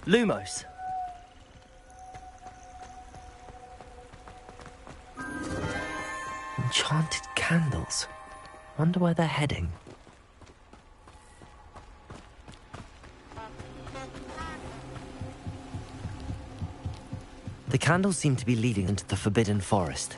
Lumos. Enchanted candles. Wonder where they're heading. The candles seem to be leading into the Forbidden Forest.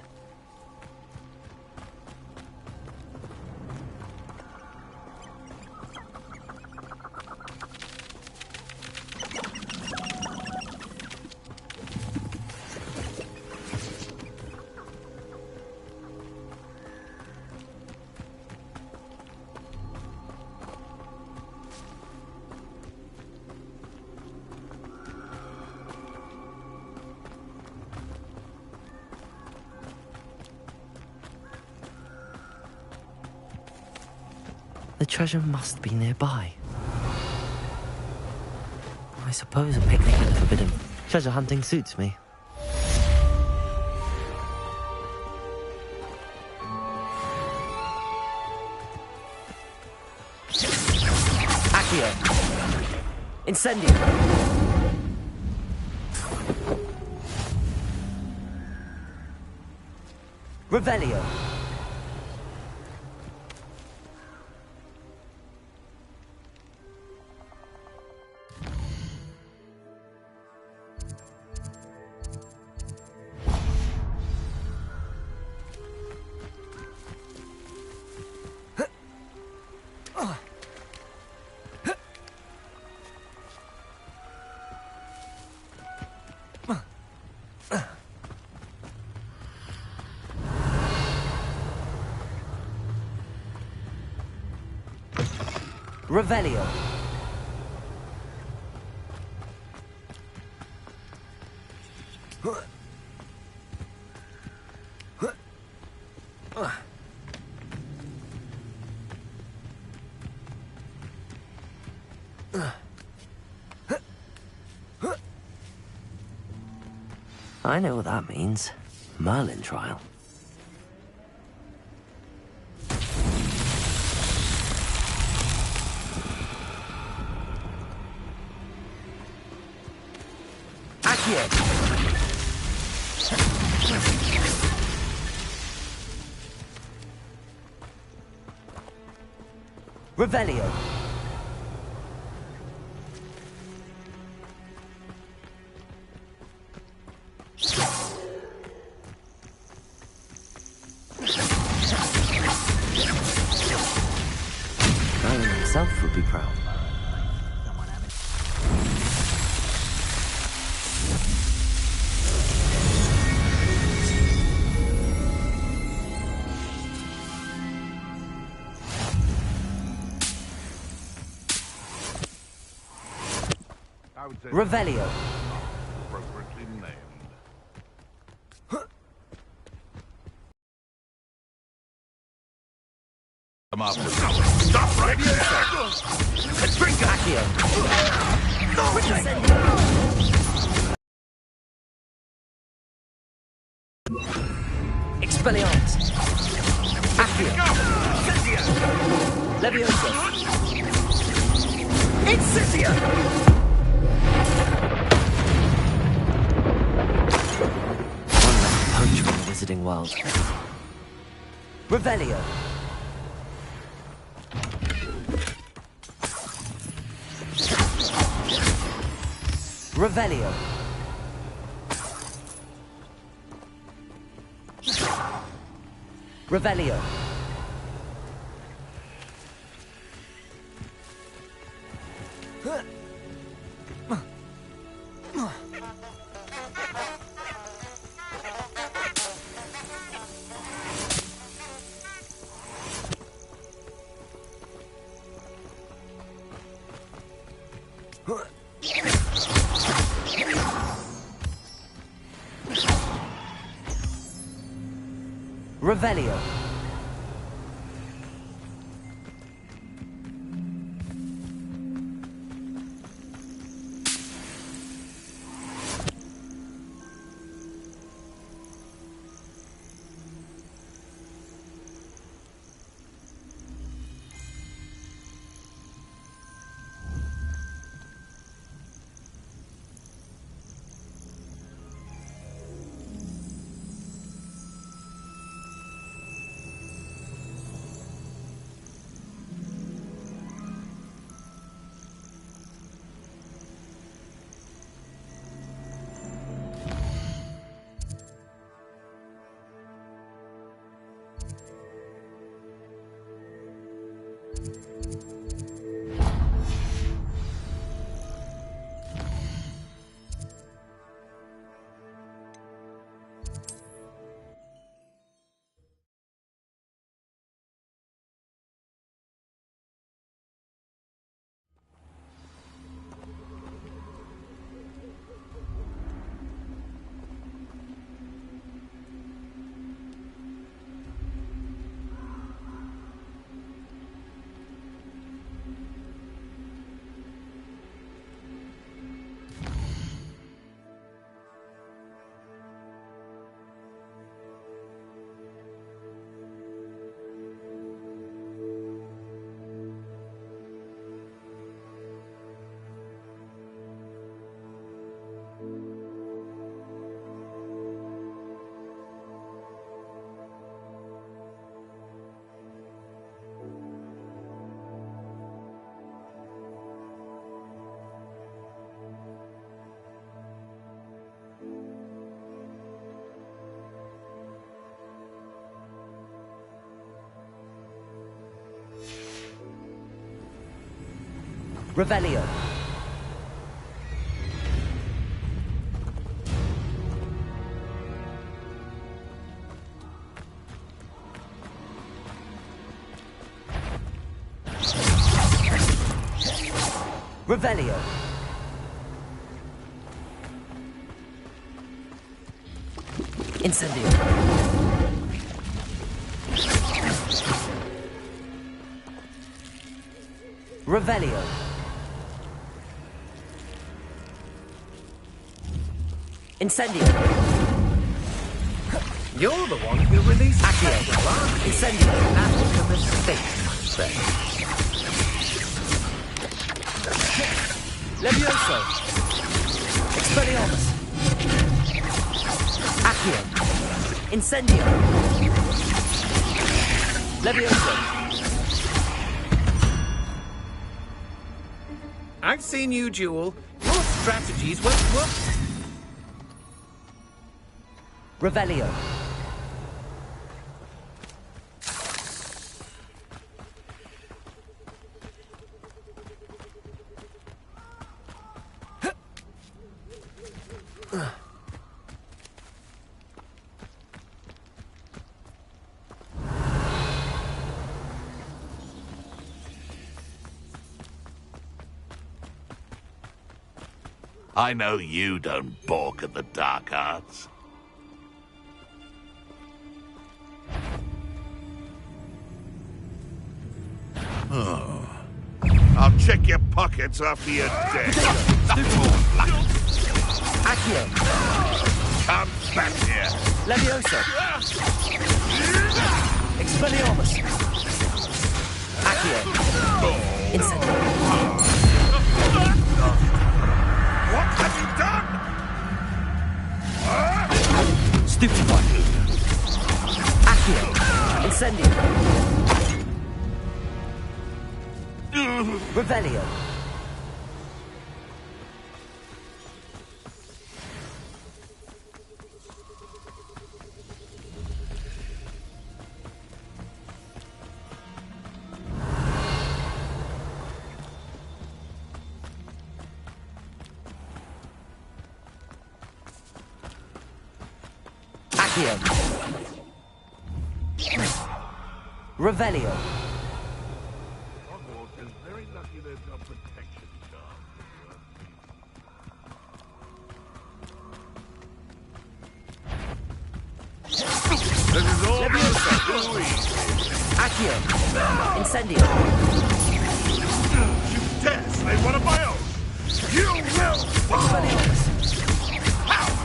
The treasure must be nearby. I suppose a picnic at the Forbidden treasure hunting suits me. Accio! Incendio! Revelio! Revelio. I know what that means. Merlin trial. Revelio. Merlin himself would be proud. Revelio. Appropriately named. Come up. Stop right there! Drink Accio. Expelliarmus. Accio. Leviosa. Incendio. Poach from the Wizarding World. Revelio. Revelio. Revelio. Revelio. Revelio. Revelio. Incendio. Revelio. Incendio. You're the one who released Accio. Incendio. That was a mistake, my friend. Levioso. Expelliarmus. Accio. Incendio. Levioso. I've seen you duel. Your strategies won't work. Revelio. I know you don't balk at the dark arts. Oh. I'll check your pockets after you're dead. Accio. Come back here. Levioso. Expelliarmus. Accio. Incendio. What have you done? Stupefy. Accio. Incendio. Revelio. Accio. Revelio. Hogwarts is very lucky there's no protection charm. This is all Levioso. too easy. Accio. Incendio. You dare slay one of my own? You will fall! Expelliarmus.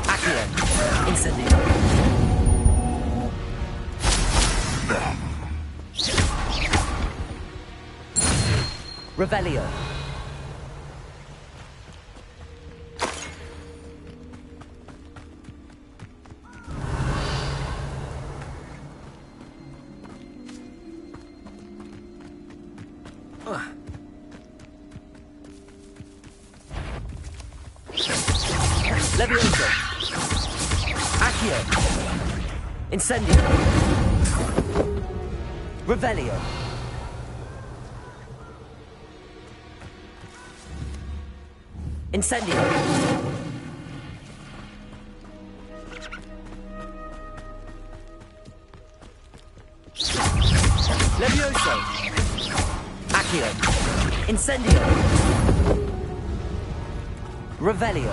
Accio. Incendio. Revelio. Levioso. Accio. Incendio. Revelio. Incendio. Levioso. Accio. Incendio. Revelio.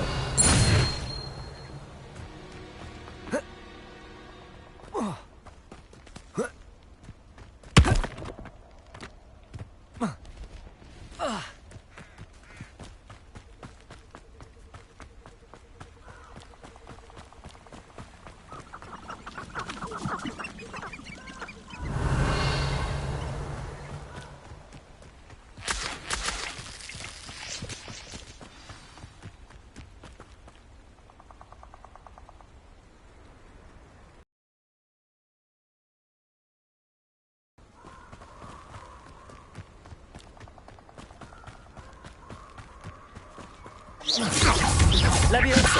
Levioso.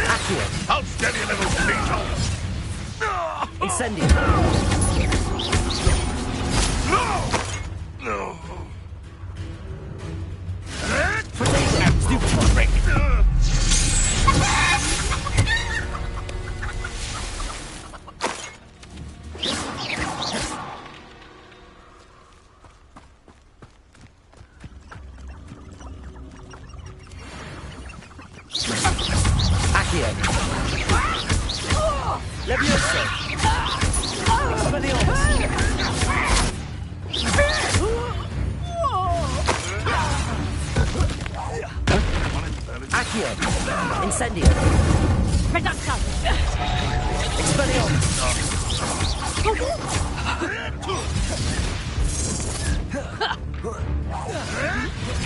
Accio. Outstanding little beetle! Incendio. No! No! Accio. Levioso. Expelliarmus. Accio. Incendio. Reducto. Expelliarmus.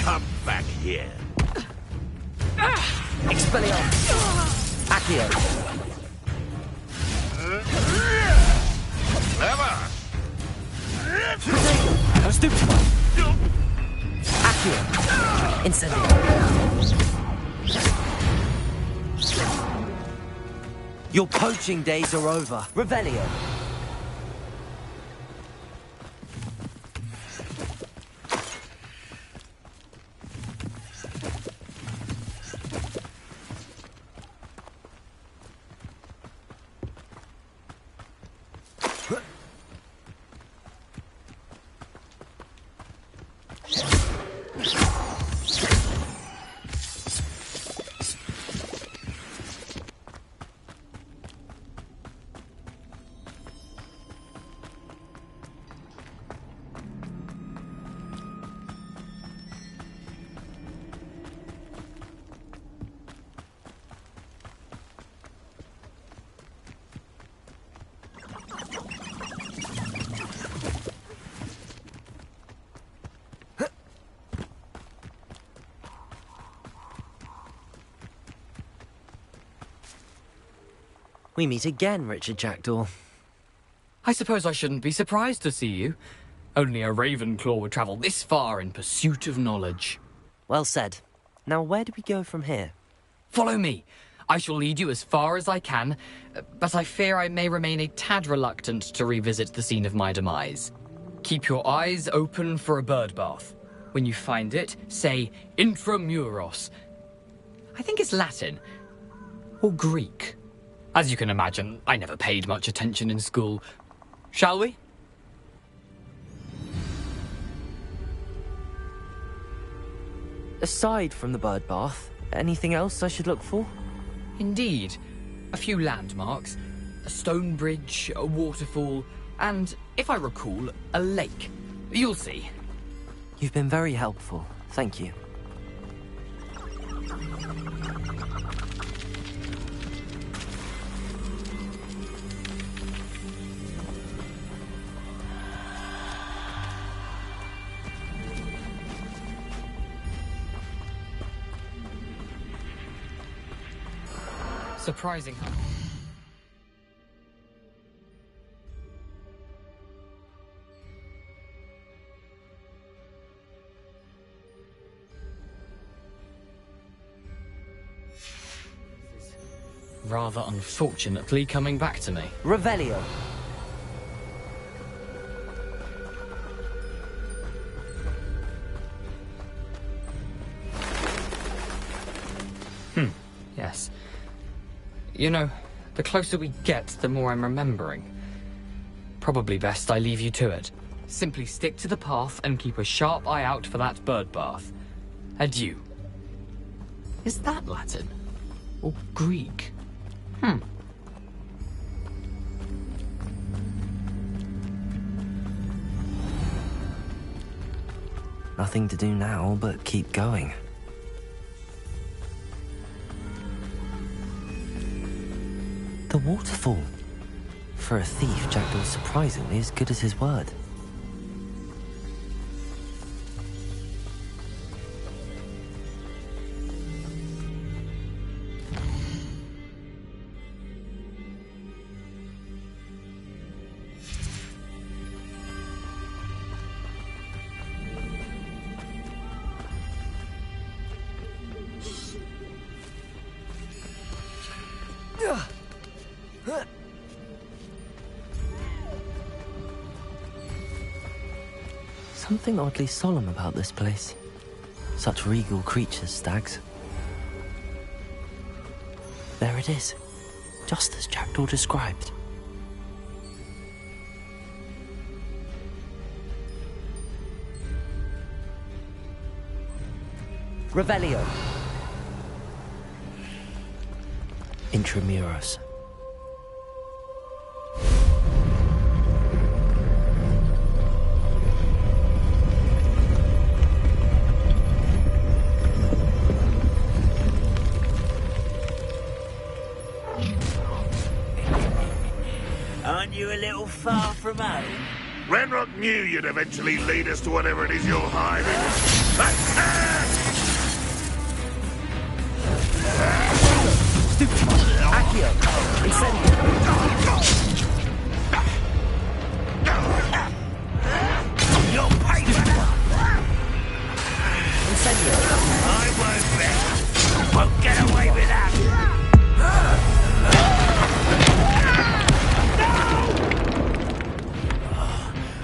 Come back here. Expelliarmus. Accio. Clever. Stupefy. Accio. Incendio. Your poaching days are over. Revelio. We meet again, Richard Jackdaw. I suppose I shouldn't be surprised to see you. Only a Ravenclaw would travel this far in pursuit of knowledge. Well said. Now, where do we go from here? Follow me. I shall lead you as far as I can, but I fear I may remain a tad reluctant to revisit the scene of my demise. Keep your eyes open for a bird bath. When you find it, say intramuros. I think it's Latin. Or Greek. As you can imagine, I never paid much attention in school. Shall we? Aside from the bird bath, anything else I should look for? Indeed. A few landmarks. A stone bridge, a waterfall, and, if I recall, a lake. You'll see. You've been very helpful. Thank you. Surprising. Rather unfortunately coming back to me. Revelio. Yes. You know, the closer we get, the more I'm remembering. Probably best I leave you to it. Simply stick to the path and keep a sharp eye out for that bird bath. Adieu. Is that Latin? Or Greek? Nothing to do now but keep going. The waterfall. For a thief, Jackdaw's surprisingly as good as his word. Something oddly solemn about this place. Such regal creatures, stags. There it is, just as Jackdaw described. Revelio. Intramuros. Aren't you a little far from home? Ranrock knew you'd eventually lead us to whatever it is you're hiding. Accio! Incendio! You'll pay for that! Incendio! I won't bet! Won't get away with that!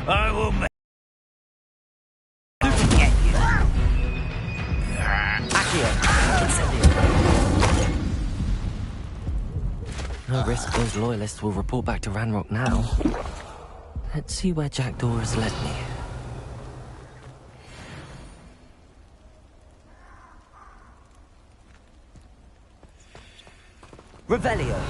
I will make... I'll get you! Accio! Incendio! No risk those loyalists will report back to Ranrock now. Let's see where Jackdaw has led me. Revelio!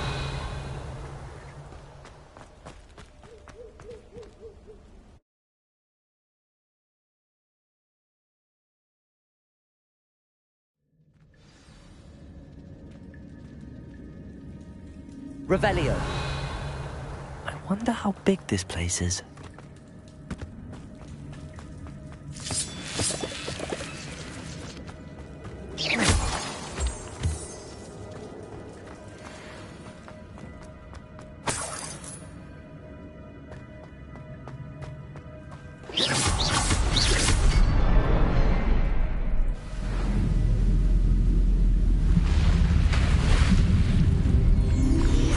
Revelio! I wonder how big this place is.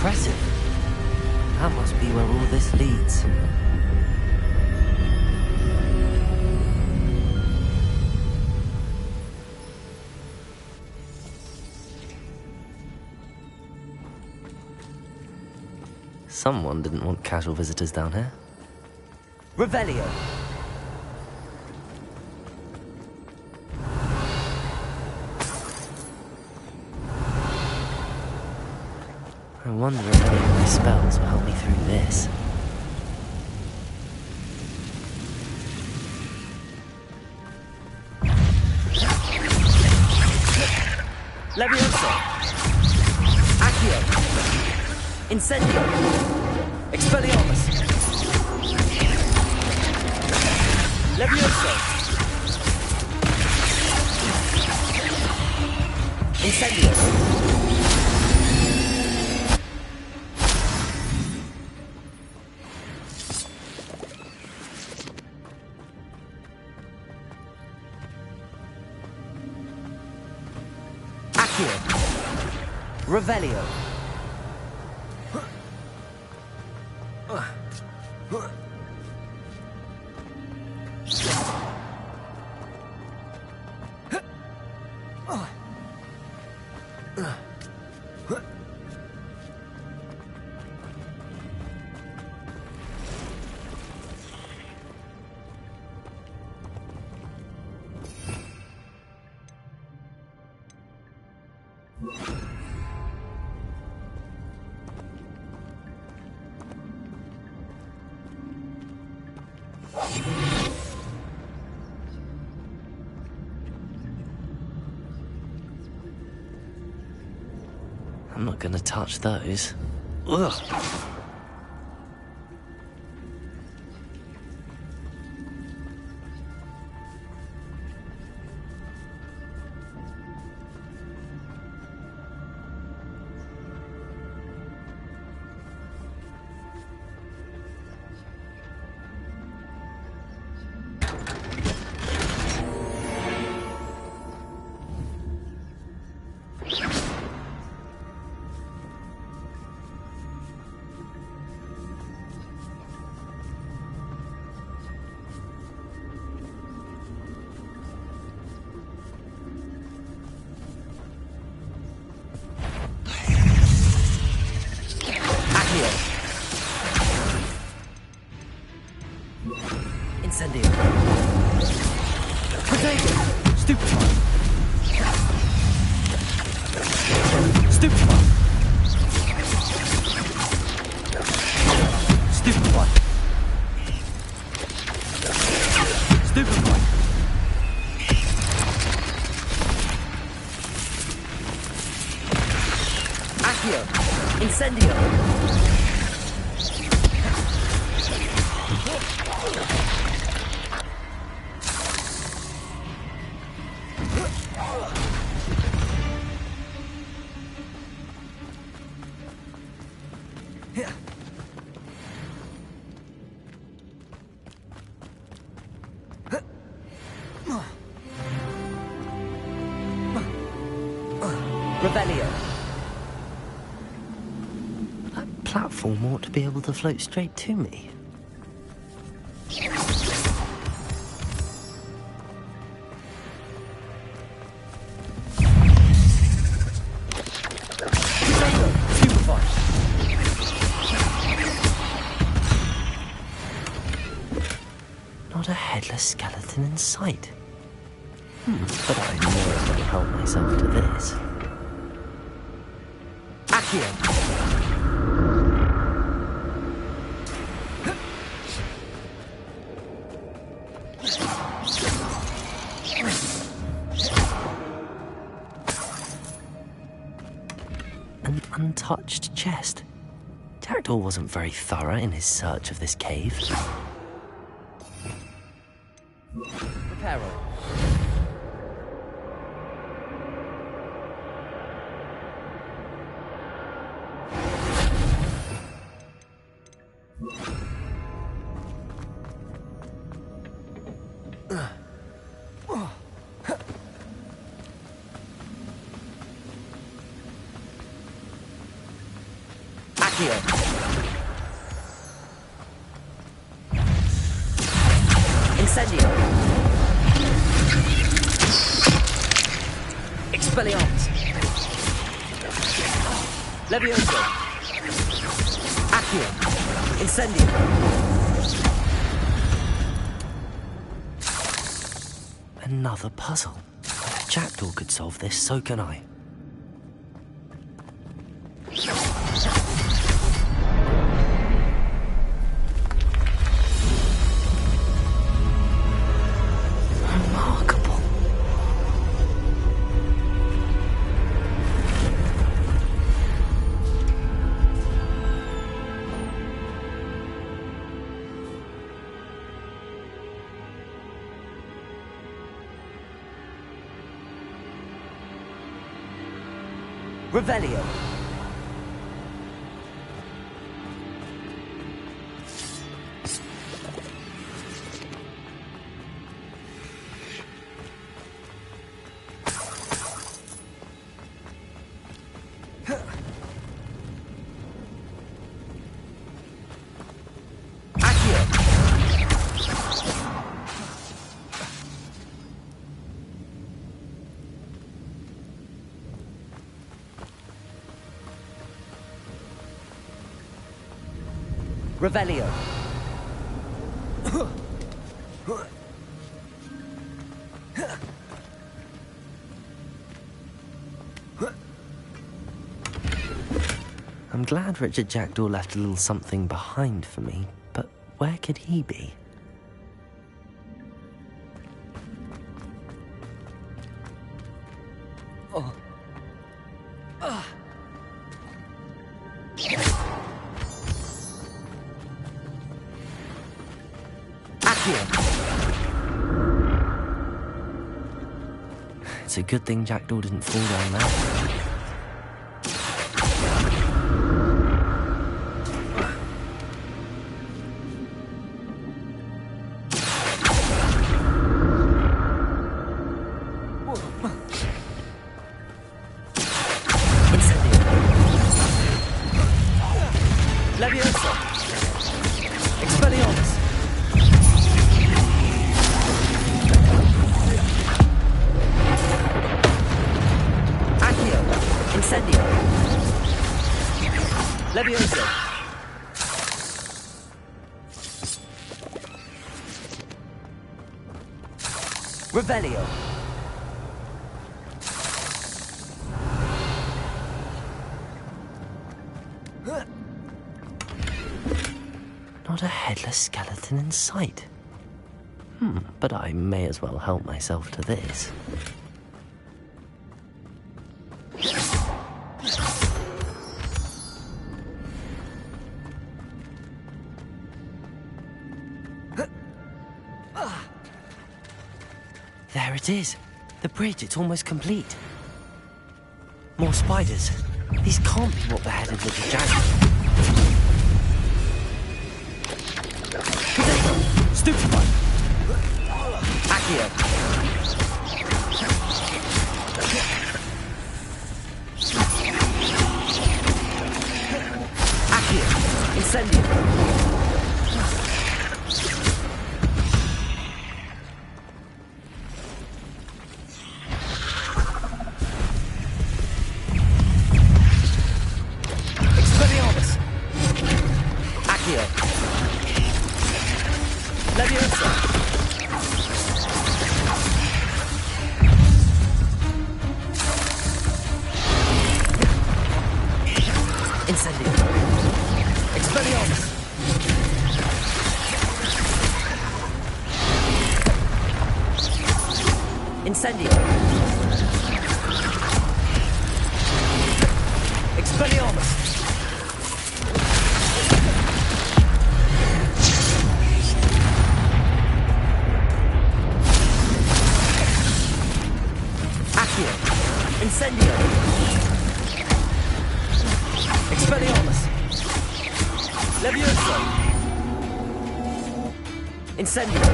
Impressive. That must be where all this leads. Someone didn't want casual visitors down here. Revelio! I wonder if any of my spells will help me through this. Levioso! Accio! Incendio! Expelliarmus! Levioso! Incendio! Revelio. I'm not gonna touch those. Ugh. Incendio. Potato. Stupefy. Stupefy. Accio! Incendio! Rebellion. That platform ought to be able to float straight to me. Not a headless skeleton in sight. But I may as well help myself to this. Accio! An untouched chest. Jackdaw wasn't very thorough in his search of this cave. Repair roll. Incendio! Expelliarmus! Levioso! Accio! Incendio! Another puzzle. If Jackdaw could solve this, so can I. Revelio. Revelio. I'm glad Richard Jackdaw left a little something behind for me, but where could he be? Oh. It's a good thing Jackdaw didn't fall down there. Levioso! Expelliarmus! Accio! Incendio! Levioso! Revelio! Not a headless skeleton in sight. But I may as well help myself to this. There it is. The bridge, it's almost complete. More spiders. These can't be what beheaded little Jack. Stupefy! Accio! Accio! Incendio! Expelliarmus! Accio! Leviosa! Incendio! Expelliarmus! Incendio! Expelliarmus! Accio! Incendio! Expelliarmus! Leviosa! Incendio!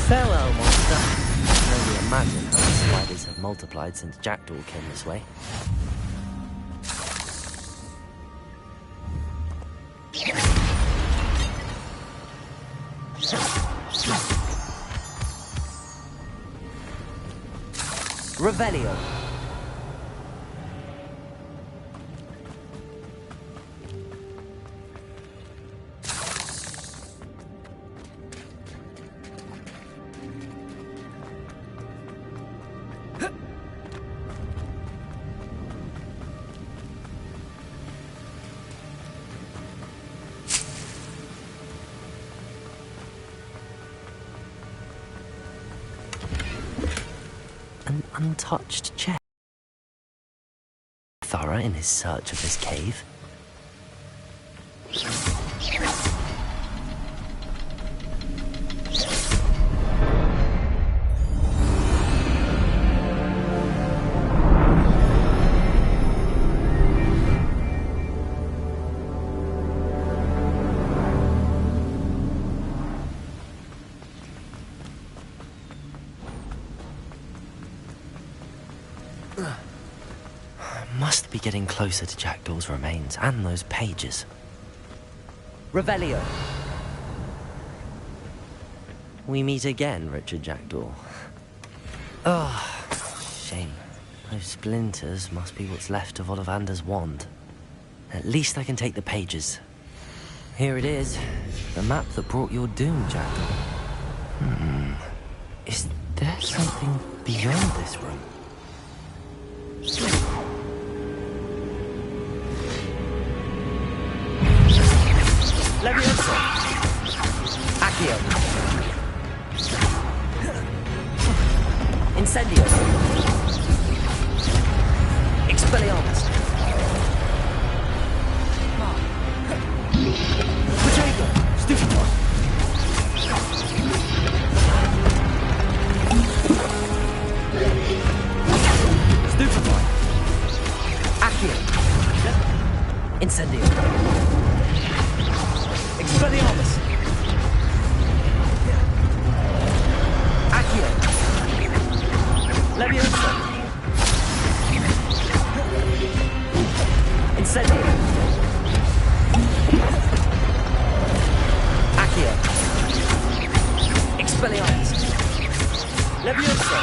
Farewell, monster. I can only imagine how the spiders have multiplied since Jackdaw came this way. Revelio. An untouched chest. Thorough in his search of this cave. Must be getting closer to Jackdaw's remains and those pages. Revelio. We meet again, Richard Jackdaw. Oh, shame. Those splinters must be what's left of Ollivander's wand. At least I can take the pages. Here it is. The map that brought your doom, Jackdaw. Is there something beyond this room? Leviosa! Accio! Incendio! Expelliarmus! Protego! Stupefy! Stupefy! Accio! Incendio! Expelliarmus! Accio! Leviosa! Incendio! Accio! Expelliarmus! Leviosa!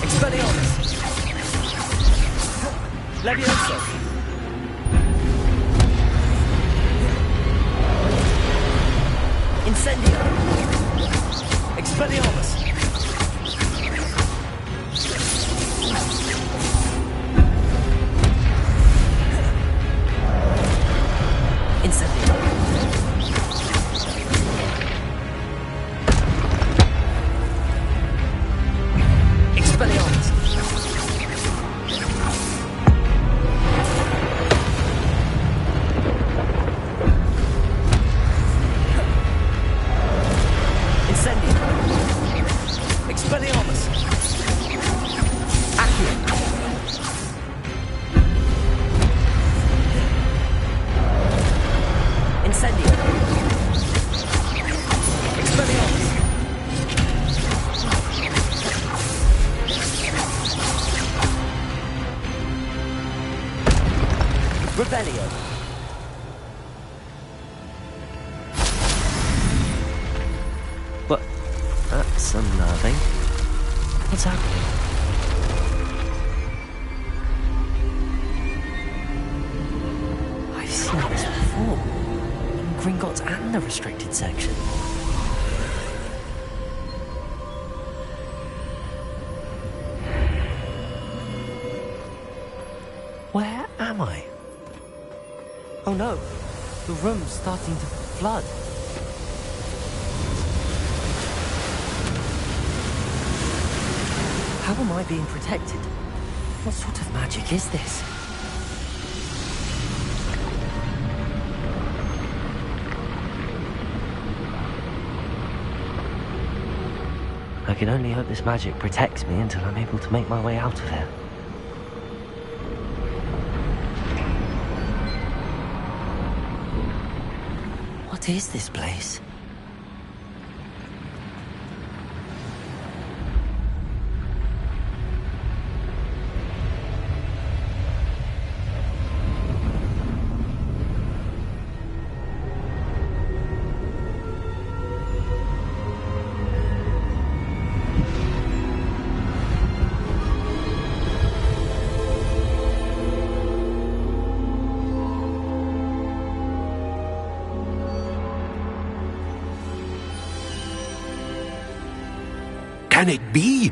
Expelliarmus! Leviosa! Incendio! Expelliarmus! Incendio! Expelliarmus! Rebellion! What? That's unnerving. What's happening? I've seen this before. In Gringotts and the restricted section. Where am I? Oh no, the room's starting to flood. How am I being protected? What sort of magic is this? I can only hope this magic protects me until I'm able to make my way out of here. What is this place? Can it be?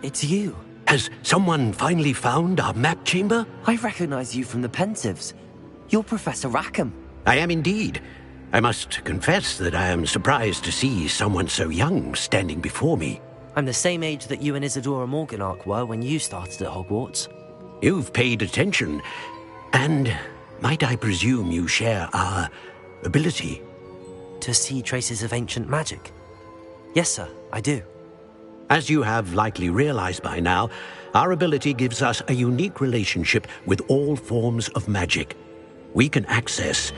It's you. Has someone finally found our map chamber? I recognize you from the Pensives. You're Professor Rackham. I am indeed. I must confess that I am surprised to see someone so young standing before me. I'm the same age that you and Isadora Morganach were when you started at Hogwarts. You've paid attention, and might I presume you share our ability? To see traces of ancient magic? Yes, sir, I do. As you have likely realized by now, our ability gives us a unique relationship with all forms of magic. We can access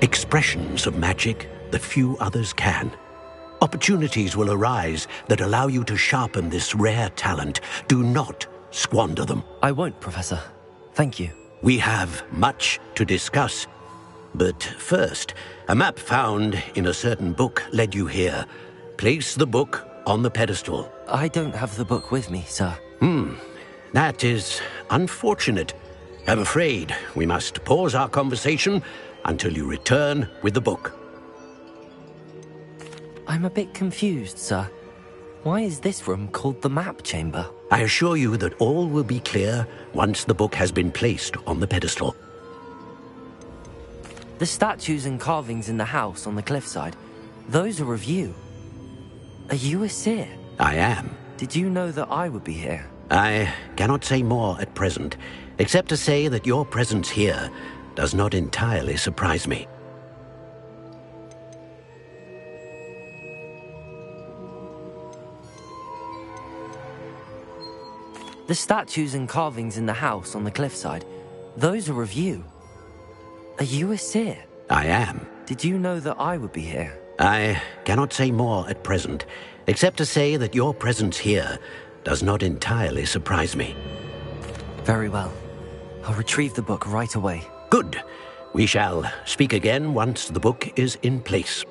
expressions of magic that few others can. Opportunities will arise that allow you to sharpen this rare talent. Do not squander them. I won't, Professor. Thank you. We have much to discuss. But first, a map found in a certain book led you here. Place the book on the pedestal. I don't have the book with me, sir. That is unfortunate. I'm afraid we must pause our conversation until you return with the book. I'm a bit confused, sir. Why is this room called the map chamber? I assure you that all will be clear once the book has been placed on the pedestal. The statues and carvings in the house on the cliffside, those are of you. Are you a seer? I am. Did you know that I would be here? I cannot say more at present, except to say that your presence here does not entirely surprise me. The statues and carvings in the house on the cliffside, those are of you. Are you a seer? I am. Did you know that I would be here? I cannot say more at present, except to say that your presence here does not entirely surprise me. Very well. I'll retrieve the book right away. Good. We shall speak again once the book is in place.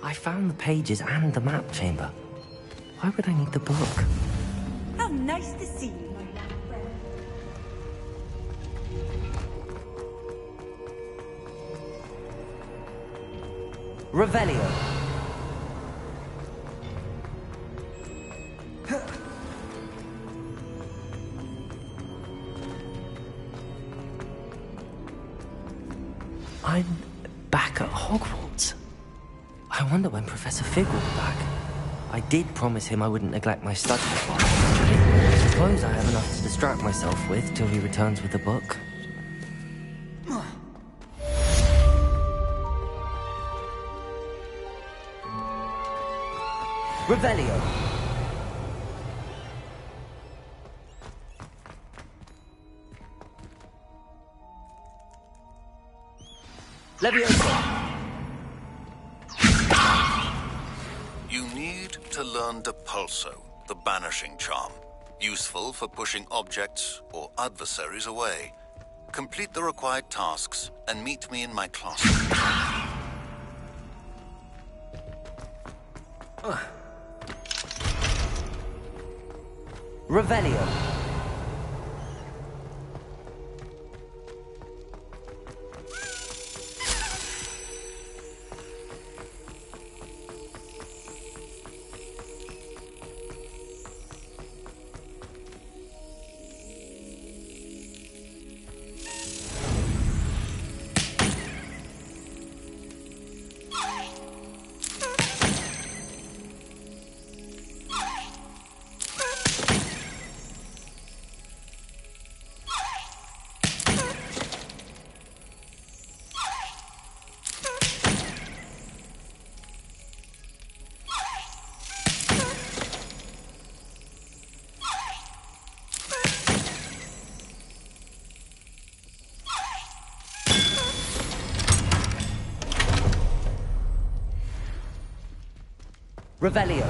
I found the pages and the map chamber. Why would I need the book? How nice to see you, my young friend. Revelio. I'm back at Hogwarts. I wonder when Professor Fig will be back. I did promise him I wouldn't neglect my studies. I suppose I have enough to distract myself with till he returns with the book. Revelio. Leviosa. You need to learn Depulso, the banishing charm. Useful for pushing objects or adversaries away. Complete the required tasks and meet me in my classroom. Revelio. Revelio.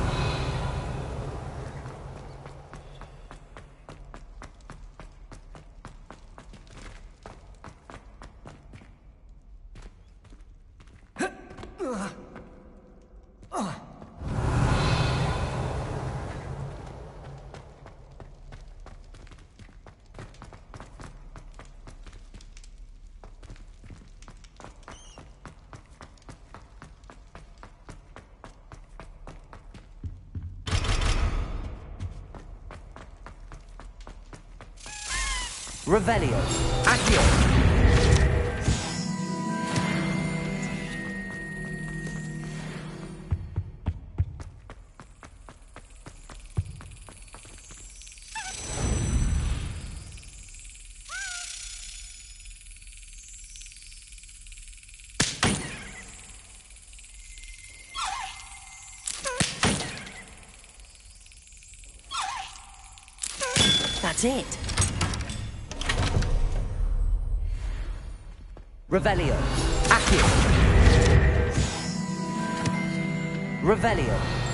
Revelio. Accio. That's it. Revelio. Accio. Revelio.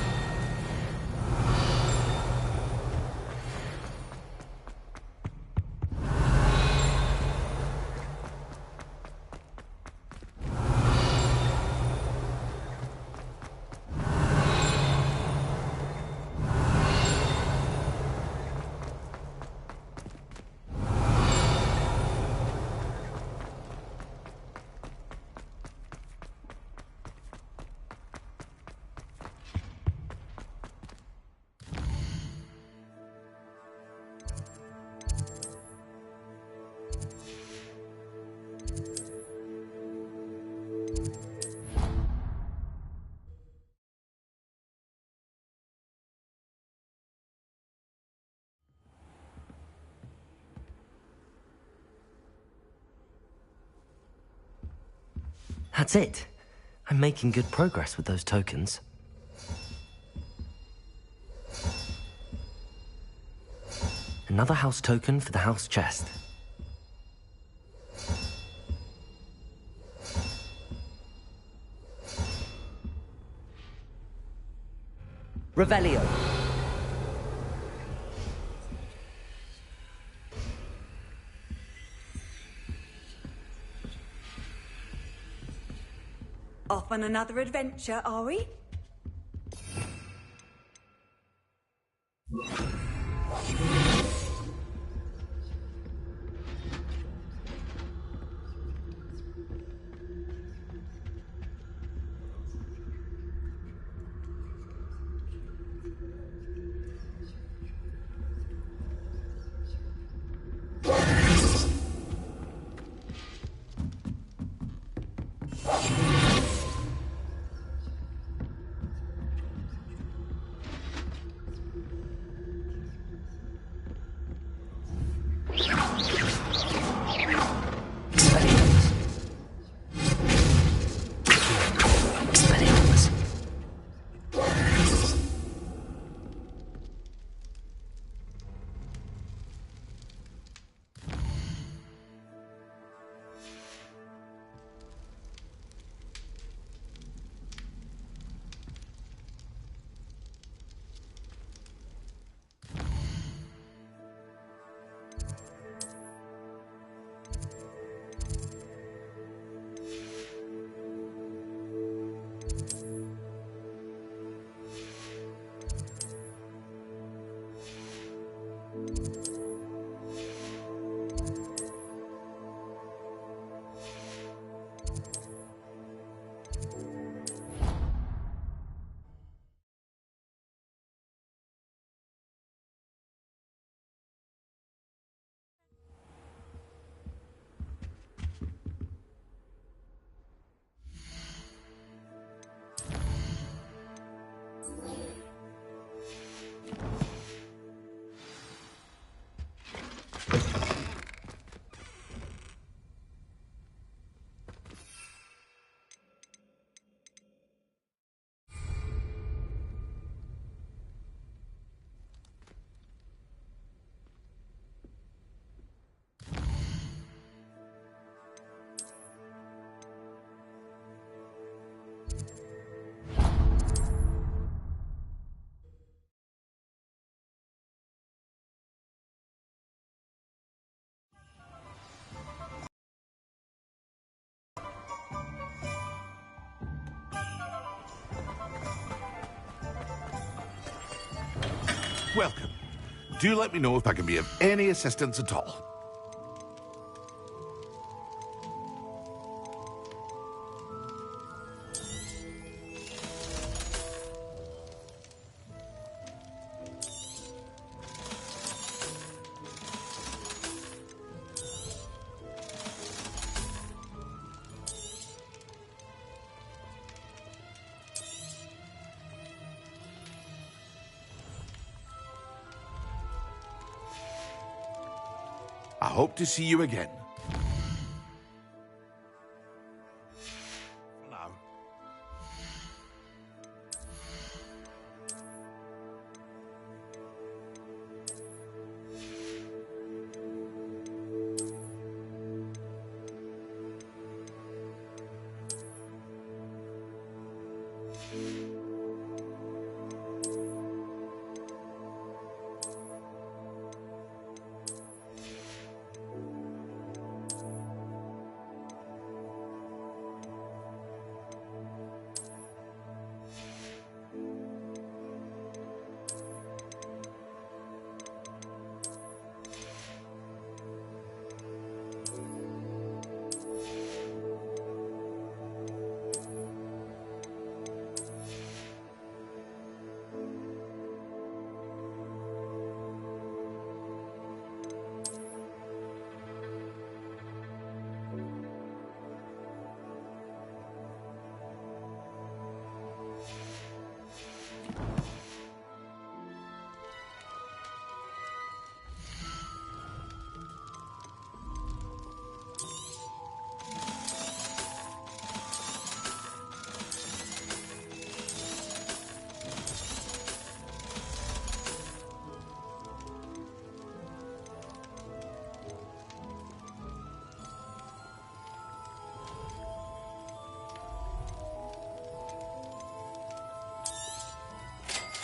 That's it. I'm making good progress with those tokens. Another house token for the house chest. Revelio. Off on another adventure, are we? Welcome. Do let me know if I can be of any assistance at all. I hope to see you again. For now.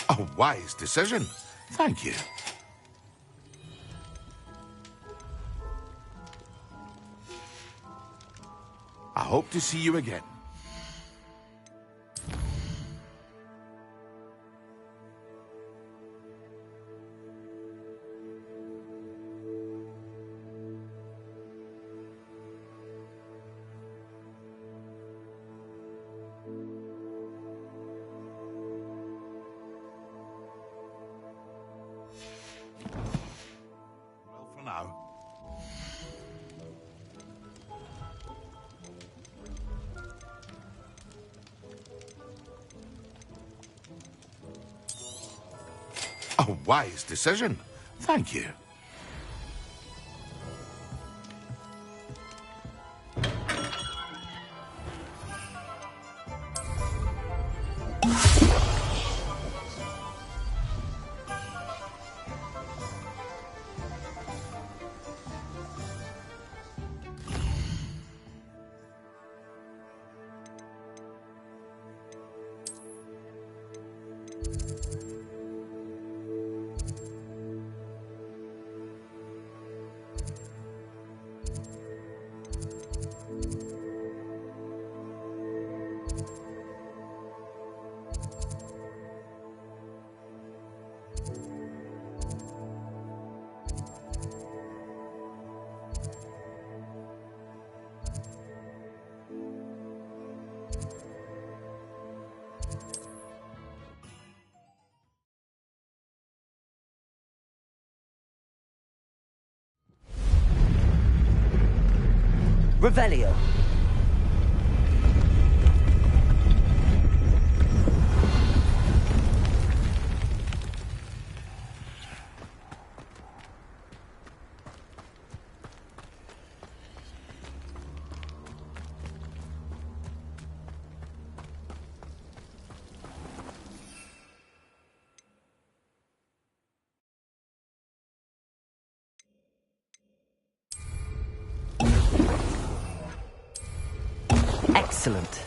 A wise decision. Thank you. I hope to see you again. Well, for now. A wise decision. Thank you. Revelio. Excellent.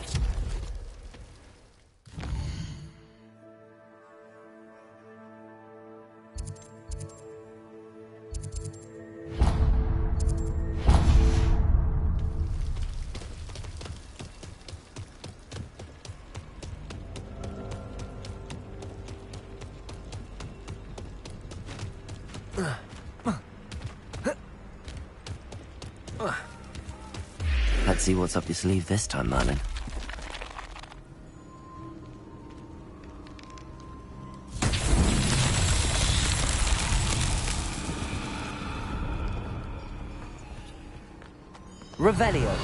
Let's see what's up your sleeve this time, Merlin. Revelio.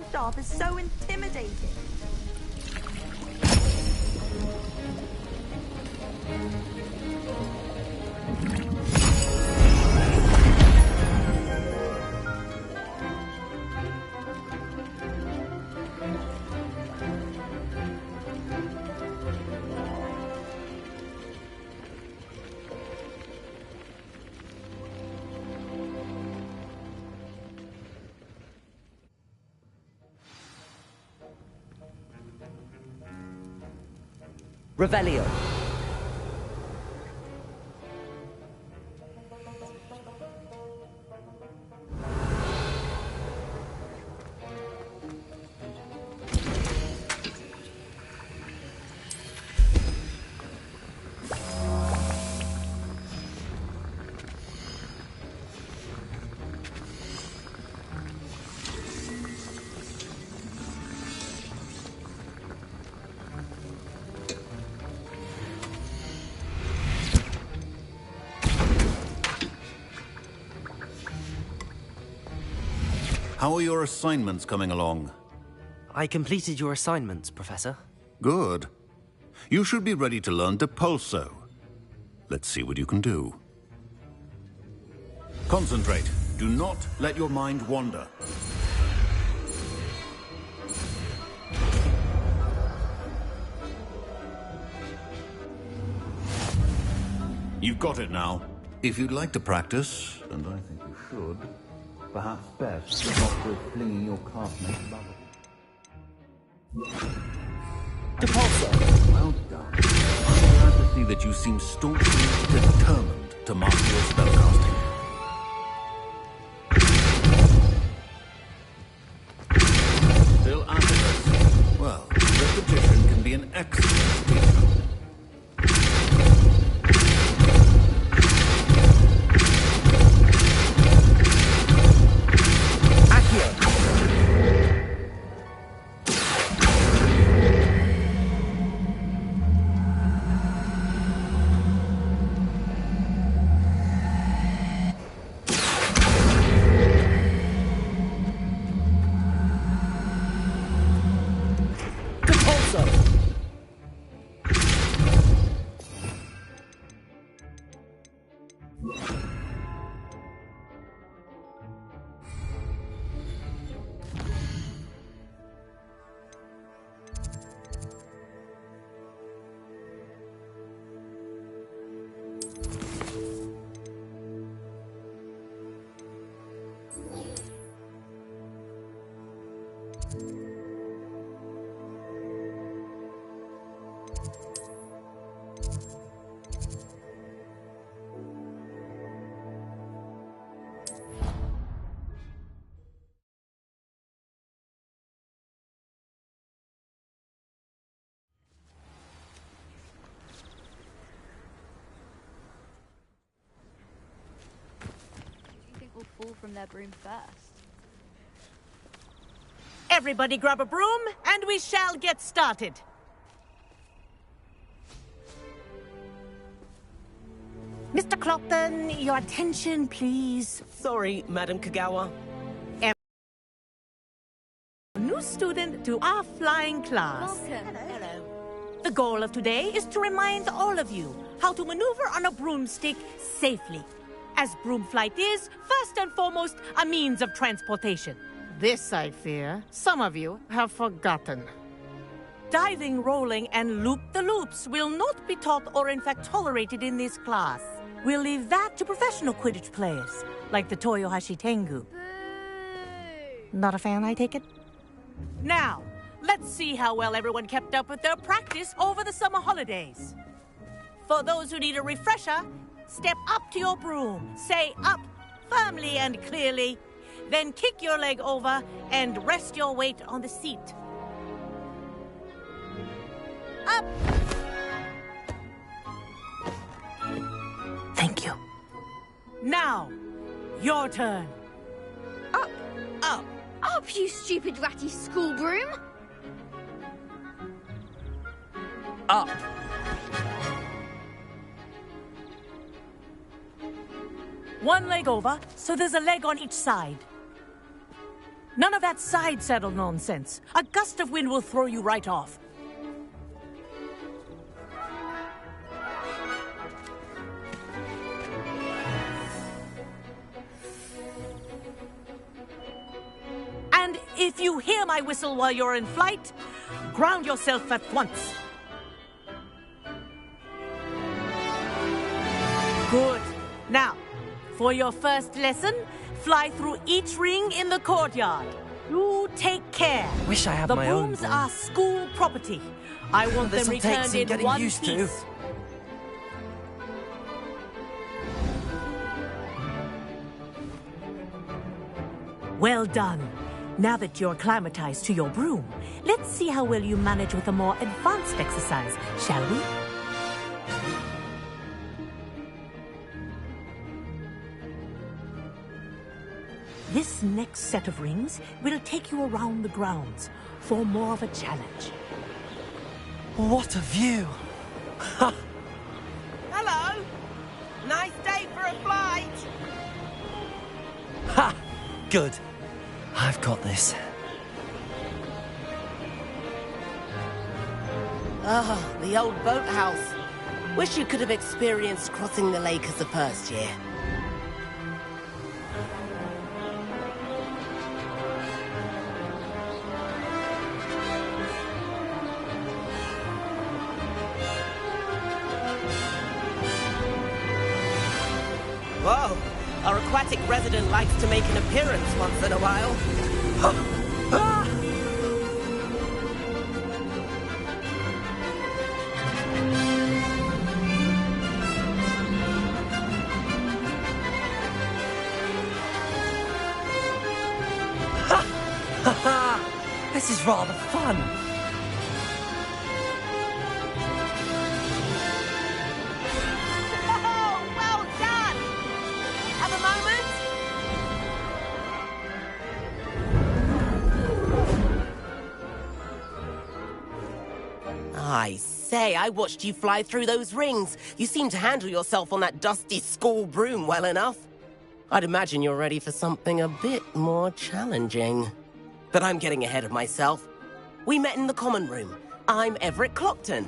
Staff is so intimidating. Revelio. How are your assignments coming along? I completed your assignments, Professor. Good. You should be ready to learn Depulso. Let's see what you can do. Concentrate. Do not let your mind wander. You've got it now. If you'd like to practice, and I think you should, perhaps best not with flinging your classmates above it. Depulso! Well done. I'm glad to see that you seem staunchly determined to master your spellcasting. Still at it. Well, repetition can be an excellent teacher. Will fall from their broom first. Everybody grab a broom, and we shall get started. Mr. Clopton, your attention, please. Sorry, Madam Kagawa. New student to our flying class. Welcome. Hello. The goal of today is to remind all of you how to maneuver on a broomstick safely. As broom flight is, first and foremost, a means of transportation. This, I fear, some of you have forgotten. Diving, rolling, and loop-the-loops will not be taught or in fact tolerated in this class. We'll leave that to professional Quidditch players, like the Toyohashi Tengu. Not a fan, I take it? Now, let's see how well everyone kept up with their practice over the summer holidays. For those who need a refresher, step up to your broom, say up firmly and clearly, then kick your leg over and rest your weight on the seat. Up! Thank you. Now, your turn. Up. Up. Up, you stupid ratty school broom. Up. One leg over, so there's a leg on each side. None of that side saddle nonsense. A gust of wind will throw you right off. And if you hear my whistle while you're in flight, ground yourself at once. Good. Now, for your first lesson, fly through each ring in the courtyard. You take care. Wish I had the my own brooms broom. are school property. I want them This'll take returned some in getting one used to. piece. Well done. Now that you're acclimatized to your broom, let's see how well you manage with a more advanced exercise, shall we? This next set of rings will take you around the grounds for more of a challenge. What a view! Hello! Nice day for a flight! Ha! Good. I've got this. Ah, the old boathouse. Wish you could have experienced crossing the lake as a first year. Whoa! Our aquatic resident likes to make an appearance once in a while. This is rather fun. Oh, well done! Have a moment? I say, I watched you fly through those rings. You seem to handle yourself on that dusty school broom well enough. I'd imagine you're ready for something a bit more challenging. But I'm getting ahead of myself. We met in the common room. I'm Everett Clopton.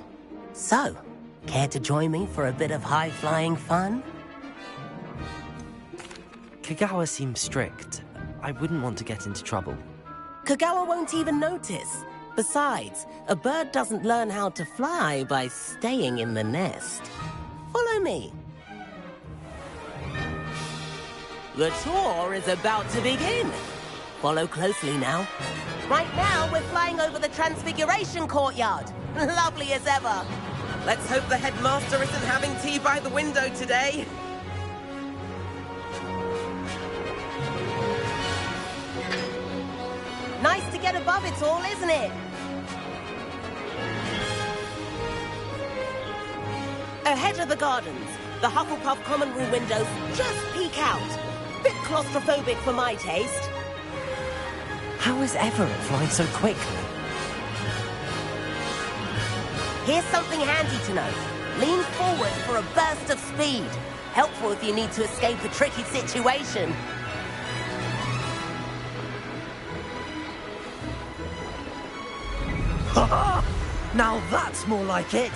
So, care to join me for a bit of high-flying fun? Kagawa seems strict. I wouldn't want to get into trouble. Kagawa won't even notice. Besides, a bird doesn't learn how to fly by staying in the nest. Follow me. The tour is about to begin. Follow closely now. Right now, we're flying over the Transfiguration Courtyard. Lovely as ever. Let's hope the headmaster isn't having tea by the window today. Nice to get above it all, isn't it? Ahead of the gardens, the Hufflepuff common room windows just peek out. Bit claustrophobic for my taste. How is Everett flying so quickly? Here's something handy to know. Lean forward for a burst of speed. Helpful if you need to escape a tricky situation. Now that's more like it!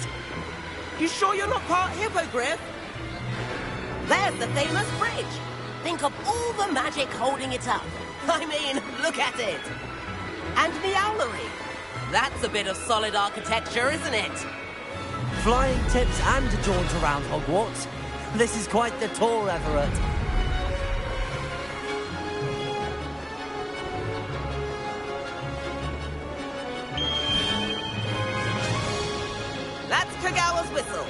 You sure you're not part hippogriff? There's the famous bridge. Think of all the magic holding it up. I mean, look at it. And Meowlery. That's a bit of solid architecture, isn't it? Flying tips and a jaunt around Hogwarts. This is quite the tour, Everett. That's Kagawa's whistle.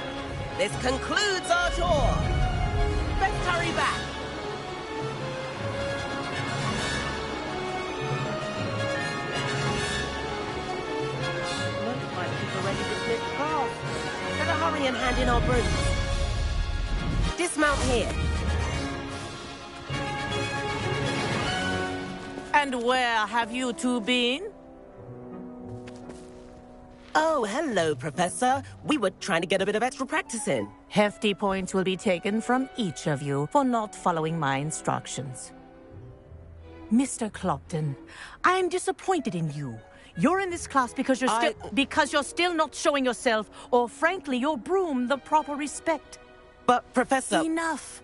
This concludes our tour. Let's hurry back. Looks like people are ready to split class. Better hurry and hand in our brooms. Dismount here. And where have you two been? Oh, hello, Professor. We were trying to get a bit of extra practice in. Hefty points will be taken from each of you for not following my instructions. Mr. Clopton, I'm disappointed in you. You're in this class because you're still not showing yourself, or frankly, your broom the proper respect. But, Professor... Enough.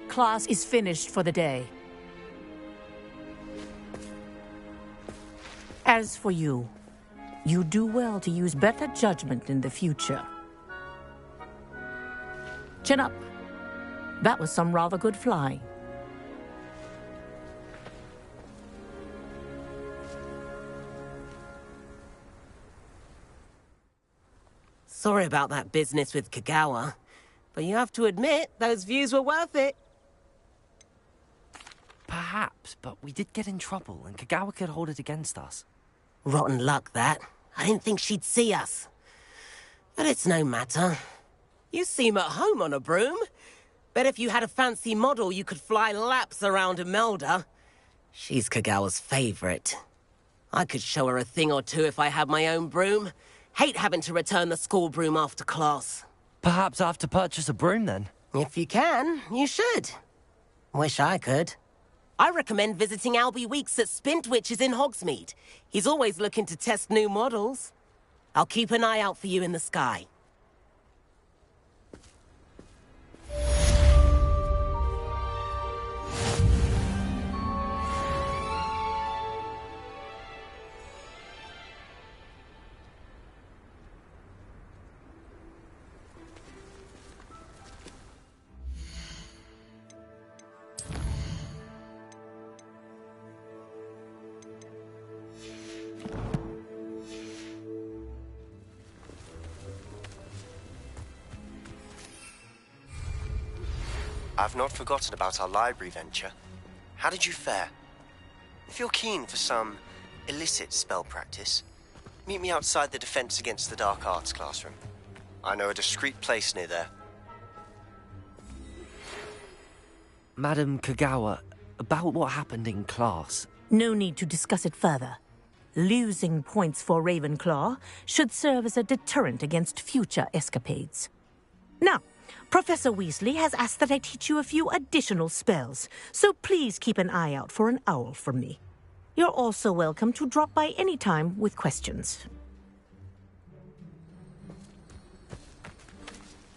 Class is finished for the day. As for you, you do well to use better judgment in the future. Chin up. That was some rather good flying. Sorry about that business with Kagawa, but you have to admit, those views were worth it. Perhaps, but we did get in trouble, and Kagawa could hold it against us. Rotten luck, that. I didn't think she'd see us. But it's no matter. You seem at home on a broom. Bet if you had a fancy model, you could fly laps around Imelda. She's Kagawa's favorite. I could show her a thing or two if I had my own broom. Hate having to return the school broom after class. Perhaps I have to purchase a broom, then? If you can, you should. Wish I could. I recommend visiting Albie Weeks at Spintwitches in Hogsmeade. He's always looking to test new models. I'll keep an eye out for you in the sky. I've not forgotten about our library venture. How did you fare? If you're keen for some illicit spell practice, meet me outside the Defense Against the Dark Arts classroom. I know a discreet place near there. Madam Kagawa, about what happened in class. No need to discuss it further. Losing points for Ravenclaw should serve as a deterrent against future escapades. Now, Professor Weasley has asked that I teach you a few additional spells, so please keep an eye out for an owl from me. You're also welcome to drop by any time with questions.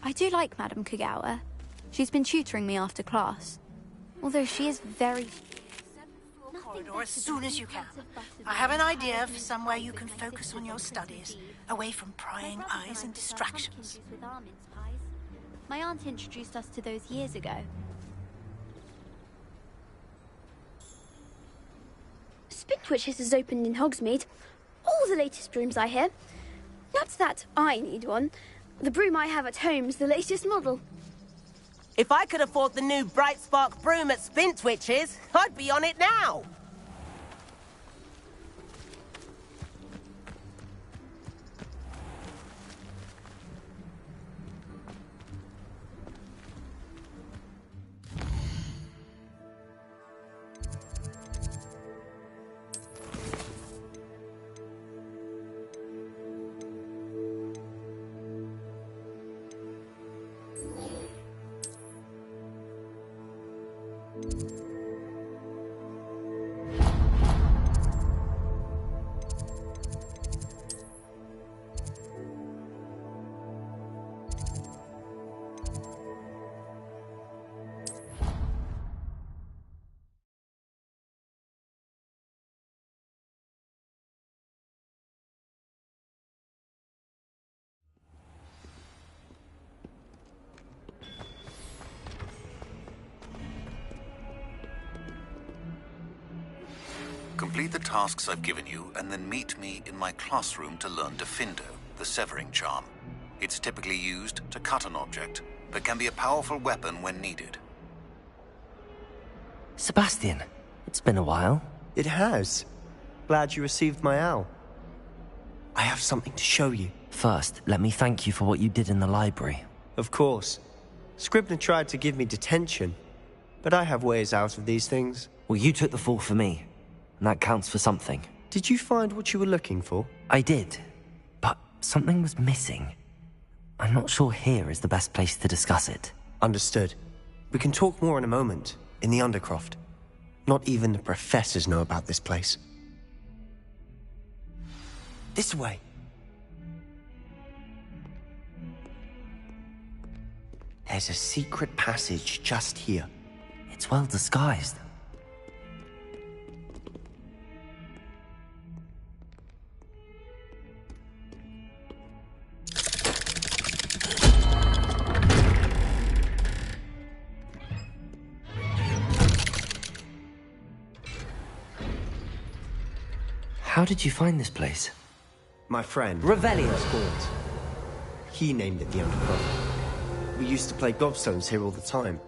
I do like Madam Kagawa. She's been tutoring me after class. Although she is very... Corridor as soon as you can. I have an idea for somewhere you can focus on your studies, away from prying eyes and distractions. My aunt introduced us to those years ago. Spintwitches has opened in Hogsmeade. All the latest brooms, I hear. Not that I need one. The broom I have at home's the latest model. If I could afford the new Bright Spark broom at Spintwitches, I'd be on it now. Complete the tasks I've given you, and then meet me in my classroom to learn Defindo, the severing charm. It's typically used to cut an object, but can be a powerful weapon when needed. Sebastian, it's been a while. It has. Glad you received my owl. I have something to show you. First, let me thank you for what you did in the library. Of course. Scribner tried to give me detention, but I have ways out of these things. Well, you took the fall for me, and that counts for something. Did you find what you were looking for? I did, but something was missing. I'm not sure here is the best place to discuss it. Understood. We can talk more in a moment, in the Undercroft. Not even the professors know about this place. This way. There's a secret passage just here. It's well disguised. How did you find this place? My friend. Revelio. Sport. He named it the Undercroft. We used to play gobstones here all the time.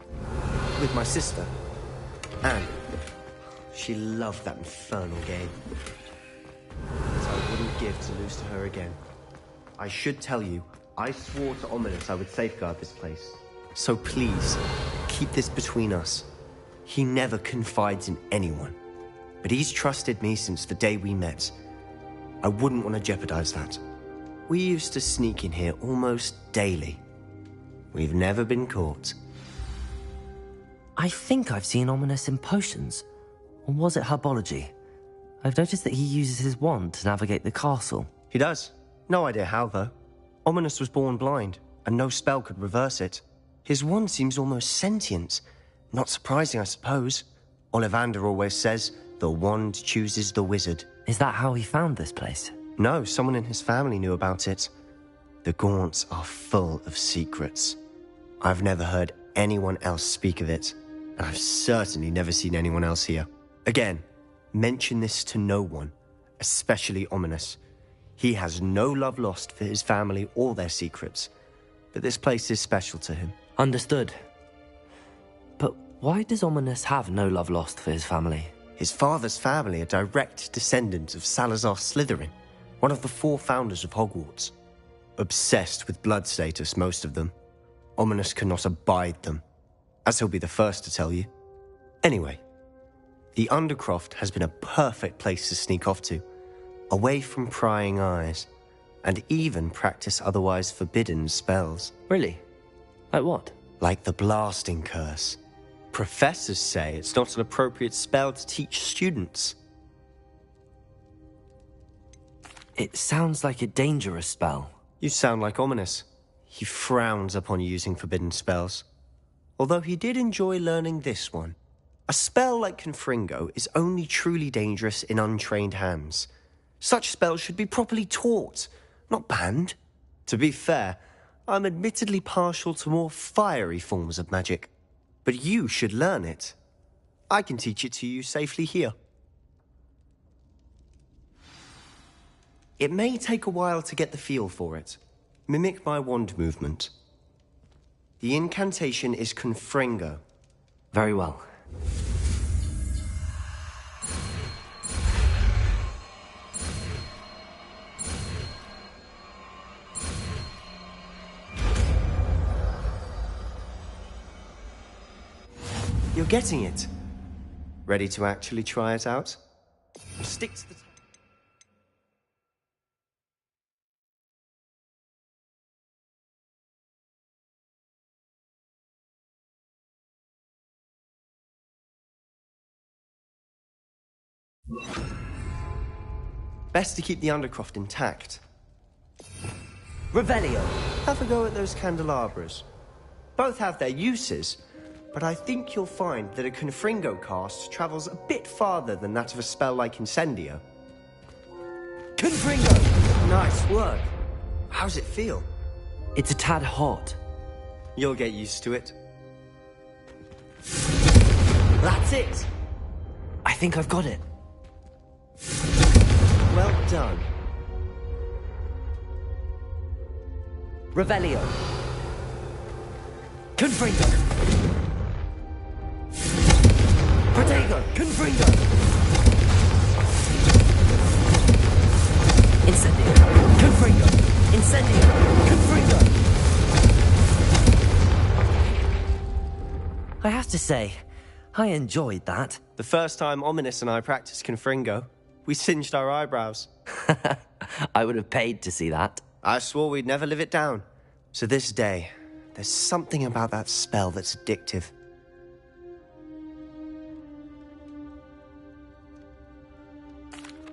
With my sister, Anne. She loved that infernal game. So I wouldn't give to lose to her again. I should tell you, I swore to Ominous I would safeguard this place. So please, keep this between us. He never confides in anyone. But he's trusted me since the day we met. I wouldn't want to jeopardize that. We used to sneak in here almost daily. We've never been caught. I think I've seen Ominous in potions. Or was it herbology? I've noticed that he uses his wand to navigate the castle. He does. No idea how, though. Ominous was born blind, and no spell could reverse it. His wand seems almost sentient. Not surprising, I suppose. Ollivander always says, the wand chooses the wizard. Is that how he found this place? No, someone in his family knew about it. The Gaunts are full of secrets. I've never heard anyone else speak of it, and I've certainly never seen anyone else here. Again, mention this to no one, especially Ominous. He has no love lost for his family or their secrets, but this place is special to him. Understood. But why does Ominous have no love lost for his family? His father's family are direct descendants of Salazar Slytherin, one of the 4 founders of Hogwarts. Obsessed with blood status, most of them. Ominous cannot abide them, as he'll be the first to tell you. Anyway, the Undercroft has been a perfect place to sneak off to, away from prying eyes, and even practice otherwise forbidden spells. Really? Like what? Like the Blasting Curse. Professors say it's not an appropriate spell to teach students. It sounds like a dangerous spell. You sound like Ominous. He frowns upon using forbidden spells. Although he did enjoy learning this one. A spell like Confringo is only truly dangerous in untrained hands. Such spells should be properly taught, not banned. To be fair, I'm admittedly partial to more fiery forms of magic. But you should learn it. I can teach it to you safely here. It may take a while to get the feel for it. Mimic my wand movement. The incantation is Confringo. Very well. You're getting it. Ready to actually try it out? Stick to the... Best to keep the Undercroft intact. Revelio! Have a go at those candelabras. Both have their uses, but I think you'll find that a Confringo cast travels a bit farther than that of a spell like Incendio. Confringo! Nice work. How's it feel? It's a tad hot. You'll get used to it. That's it! I think I've got it. done. Revelio. Confringo. Protego. Confringo. Incendio. Confringo. Incendio. Confringo. I have to say, I enjoyed that. The first time Ominous and I practiced Confringo, we singed our eyebrows. I would have paid to see that. I swore we'd never live it down. So this day, there's something about that spell that's addictive.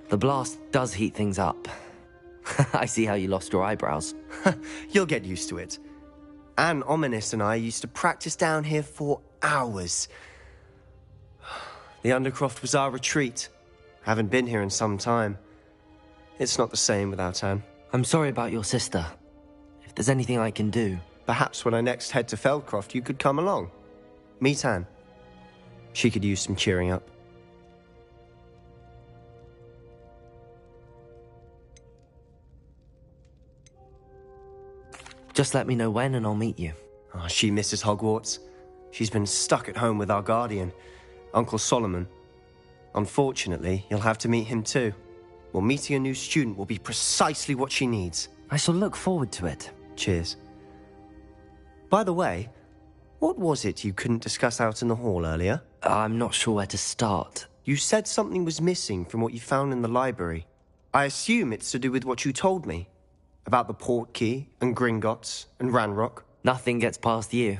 The blast does heat things up. I see how you lost your eyebrows. You'll get used to it. Anne, Ominous and I used to practice down here for hours. The Undercroft was our retreat. Haven't been here in some time. It's not the same without Anne. I'm sorry about your sister. If there's anything I can do... Perhaps when I next head to Feldcroft, you could come along. Meet Anne. She could use some cheering up. Just let me know when and I'll meet you. Oh, she misses Hogwarts. She's been stuck at home with our guardian, Uncle Solomon. Unfortunately, you'll have to meet him too. Well, meeting a new student will be precisely what she needs. I shall look forward to it. Cheers. By the way, what was it you couldn't discuss out in the hall earlier? I'm not sure where to start. You said something was missing from what you found in the library. I assume it's to do with what you told me. About the Portkey, and Gringotts, and Ranrock. Nothing gets past you.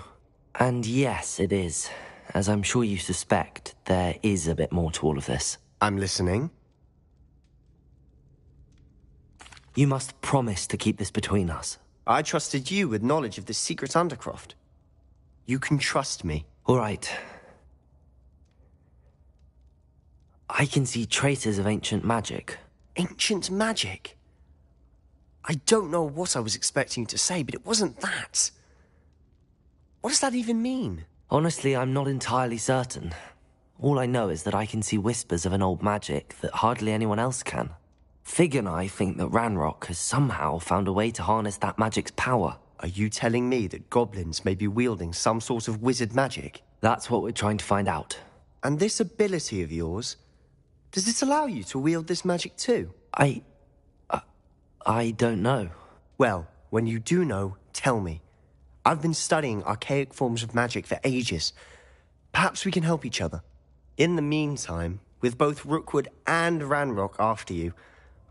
And yes, it is. As I'm sure you suspect, there is a bit more to all of this. I'm listening. You must promise to keep this between us. I trusted you with knowledge of the secret Undercroft. You can trust me. All right. I can see traces of ancient magic. Ancient magic? I don't know what I was expecting you to say, but it wasn't that. What does that even mean? Honestly, I'm not entirely certain. All I know is that I can see whispers of an old magic that hardly anyone else can. Fig and I think that Ranrock has somehow found a way to harness that magic's power. Are you telling me that goblins may be wielding some sort of wizard magic? That's what we're trying to find out. And this ability of yours, does it allow you to wield this magic too? I don't know. Well, when you do know, tell me. I've been studying archaic forms of magic for ages. Perhaps we can help each other. In the meantime, with both Rookwood and Ranrock after you,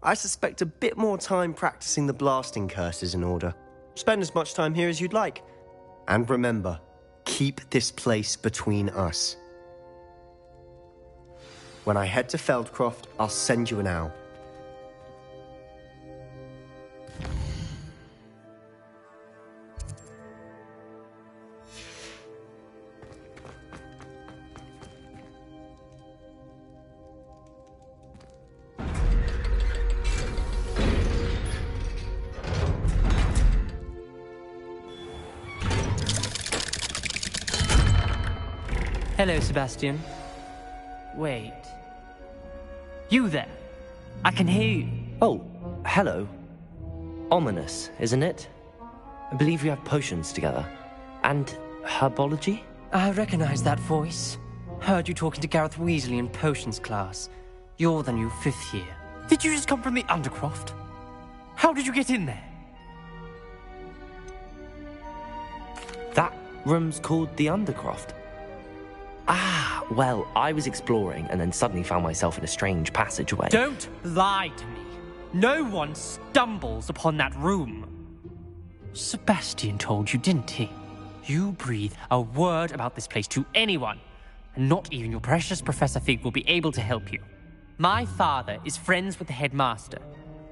I suspect a bit more time practicing the blasting curse is in order. Spend as much time here as you'd like. And remember, keep this place between us. When I head to Feldcroft, I'll send you an owl. Hello, Sebastian. Wait. You there? I can hear you. Oh, hello. Ominous, isn't it? I believe we have potions together. And herbology? I recognize that voice. Heard you talking to Gareth Weasley in potions class. You're the new 5th year. Did you just come from the Undercroft? How did you get in there? That room's called the Undercroft. Ah, well, I was exploring and then suddenly found myself in a strange passageway. Don't lie to me. No one stumbles upon that room. Sebastian told you, didn't he? You breathe a word about this place to anyone, and not even your precious Professor Fig will be able to help you. My father is friends with the headmaster.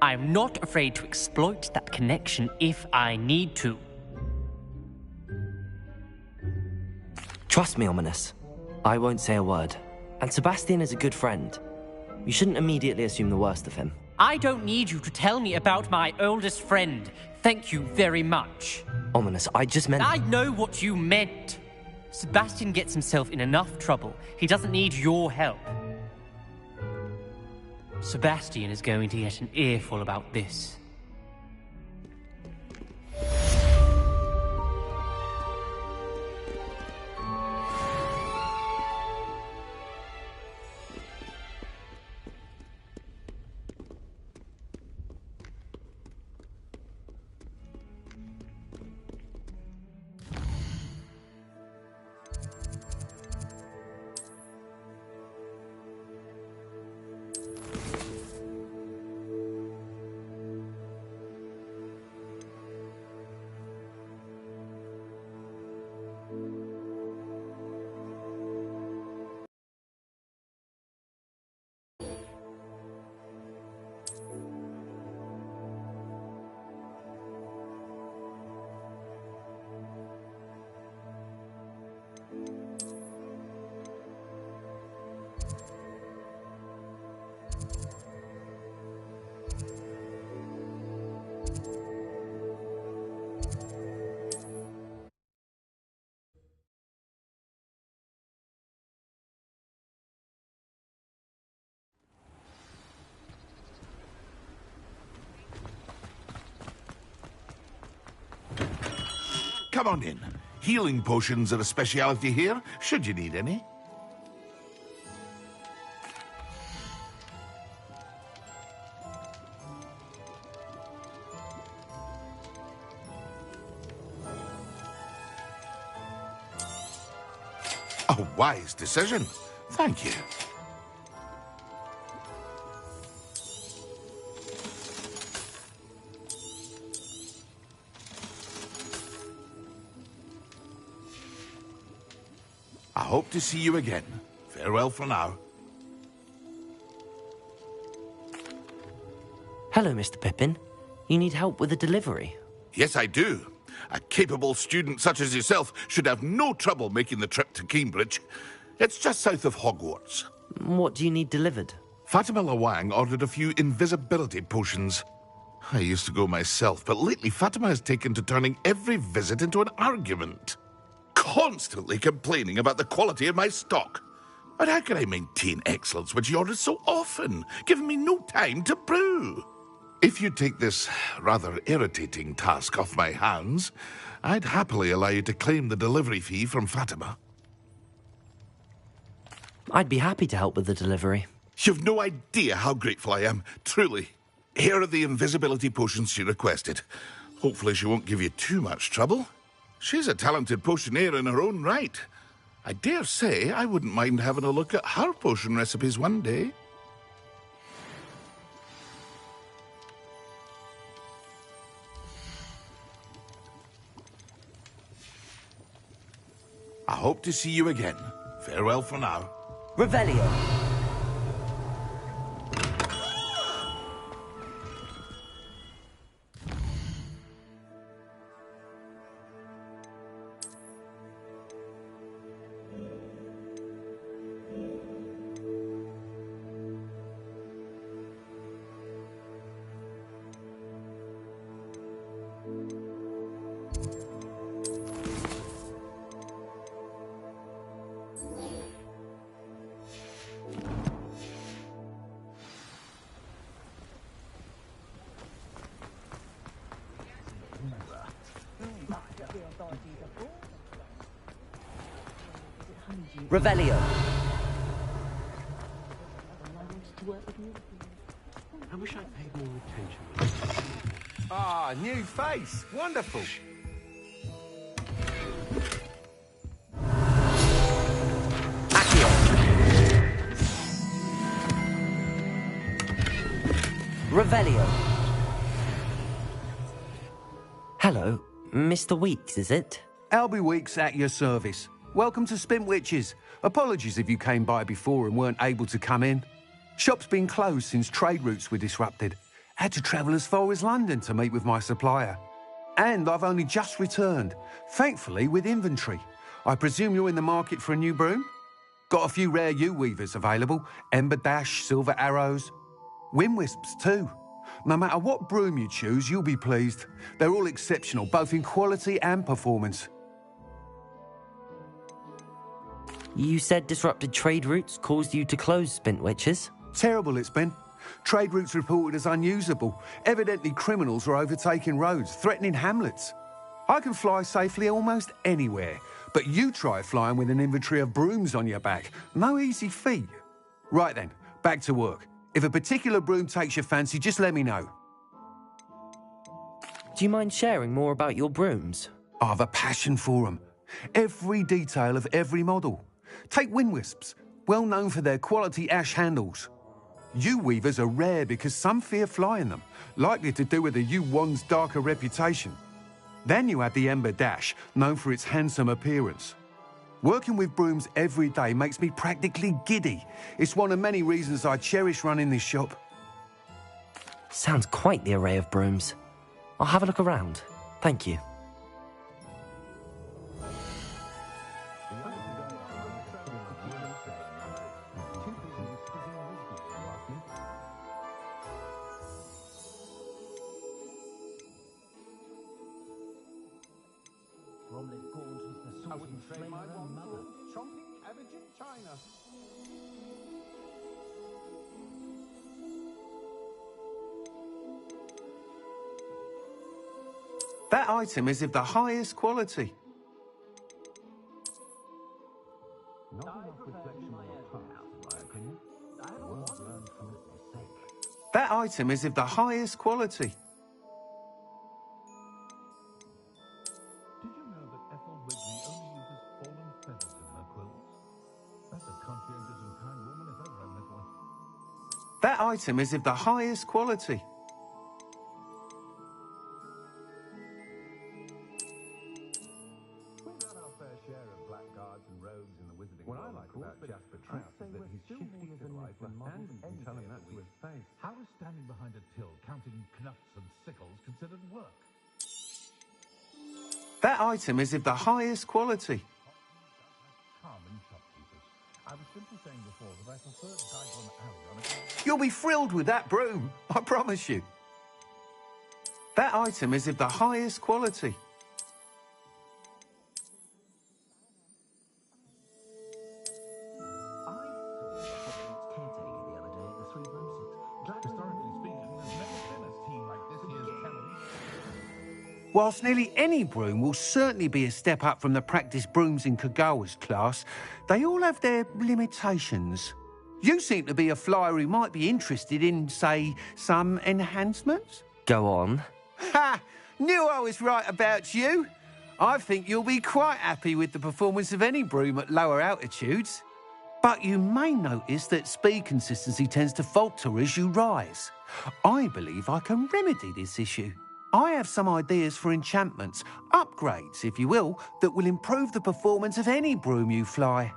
I am not afraid to exploit that connection if I need to. Trust me, Ominous. I won't say a word. And Sebastian is a good friend. You shouldn't immediately assume the worst of him. I don't need you to tell me about my oldest friend. Thank you very much. Ominous, I just meant... I know what you meant. Sebastian gets himself in enough trouble. He doesn't need your help. Sebastian is going to get an earful about this. Come on in. Healing potions are a speciality here, should you need any. A wise decision. Thank you. I hope to see you again. Farewell for now. Hello, Mr. Pippin. You need help with a delivery? Yes, I do. A capable student such as yourself should have no trouble making the trip to Cambridge. It's just south of Hogwarts. What do you need delivered? Fatima Lawang ordered a few invisibility potions. I used to go myself, but lately Fatima has taken to turning every visit into an argument. Constantly complaining about the quality of my stock. But how can I maintain excellence when she orders so often, giving me no time to brew? If you take this rather irritating task off my hands, I'd happily allow you to claim the delivery fee from Fatima. I'd be happy to help with the delivery. You've no idea how grateful I am, truly. Here are the invisibility potions she requested. Hopefully she won't give you too much trouble. She's a talented potioneer in her own right. I dare say I wouldn't mind having a look at her potion recipes one day. I hope to see you again. Farewell for now. Revelio. Revelio. I wish I'd paid more attention. Ah, new face. Wonderful. Revelio. Hello, Mr. Weeks, is it? Albie Weeks at your service. Welcome to Spintwitches. Apologies if you came by before and weren't able to come in. Shop's been closed since trade routes were disrupted. Had to travel as far as London to meet with my supplier. And I've only just returned, thankfully with inventory. I presume you're in the market for a new broom? Got a few rare U-weavers available. Ember Dash, Silver Arrows. Wind Wisps too. No matter what broom you choose, you'll be pleased. They're all exceptional, both in quality and performance. You said disrupted trade routes caused you to close Spintwitches? Terrible it's been. Trade routes reported as unusable. Evidently criminals are overtaking roads, threatening hamlets. I can fly safely almost anywhere, but you try flying with an inventory of brooms on your back. No easy feat. Right then, back to work. If a particular broom takes your fancy, just let me know. Do you mind sharing more about your brooms? I've a passion for them. Every detail of every model. Take wind wisps, well known for their quality ash handles. Yew weavers are rare because some fear flying them, likely to do with the yew wand's darker reputation. Then you have the Ember Dash, known for its handsome appearance. Working with brooms every day makes me practically giddy. It's one of many reasons I cherish running this shop. Sounds quite the array of brooms. I'll have a look around. Thank you. I wouldn't trade my one mother. Chomping cabbage in China. That item is of the highest quality. That item is of the highest quality. That item is of the highest quality. We've had our fair share of blackguards and rogues in the wizarding world. What I like about Jasper Trout is that he's shifty as a life, and you can tell him that to his face. How is standing behind a till counting knuts and sickles considered work? That item is of the highest quality. Charming shopkeepers. I was simply saying before that I preferred Diagon Alley on a... You'll be thrilled with that broom, I promise you. That item is of the highest quality. Whilst nearly any broom will certainly be a step up from the practice brooms in Kagawa's class, they all have their limitations. You seem to be a flyer who might be interested in, say, some enhancements? Go on. Ha! Knew I was right about you. I think you'll be quite happy with the performance of any broom at lower altitudes. But you may notice that speed consistency tends to falter as you rise. I believe I can remedy this issue. I have some ideas for enchantments, upgrades, if you will, that will improve the performance of any broom you fly.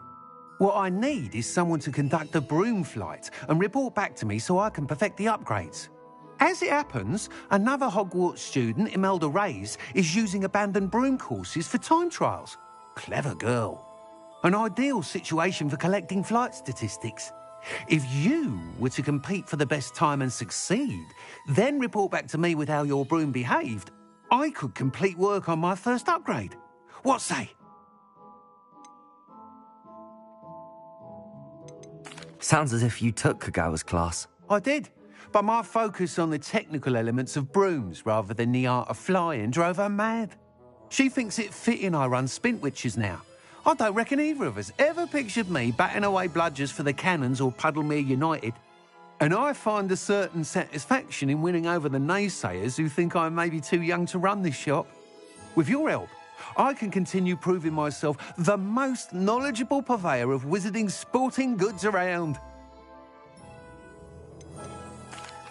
What I need is someone to conduct a broom flight and report back to me so I can perfect the upgrades. As it happens, another Hogwarts student, Imelda Reyes, is using abandoned broom courses for time trials. Clever girl. An ideal situation for collecting flight statistics. If you were to compete for the best time and succeed, then report back to me with how your broom behaved, I could complete work on my first upgrade. What say? Sounds as if you took Kagawa's class. I did, but my focus on the technical elements of brooms rather than the art of flying drove her mad. She thinks it fitting I run Spintwitches now. I don't reckon either of us ever pictured me batting away bludgers for the Cannons or Puddlemere United. And I find a certain satisfaction in winning over the naysayers who think I'm maybe too young to run this shop. With your help, I can continue proving myself the most knowledgeable purveyor of wizarding sporting goods around.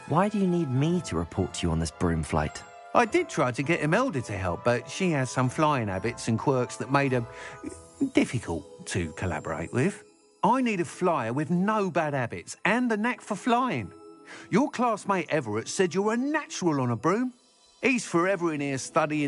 Why do you need me to report to you on this broom flight? I did try to get Imelda to help, but she has some flying habits and quirks that made her difficult to collaborate with. I need a flyer with no bad habits and the knack for flying. Your classmate Everett said you're a natural on a broom. He's forever in here studying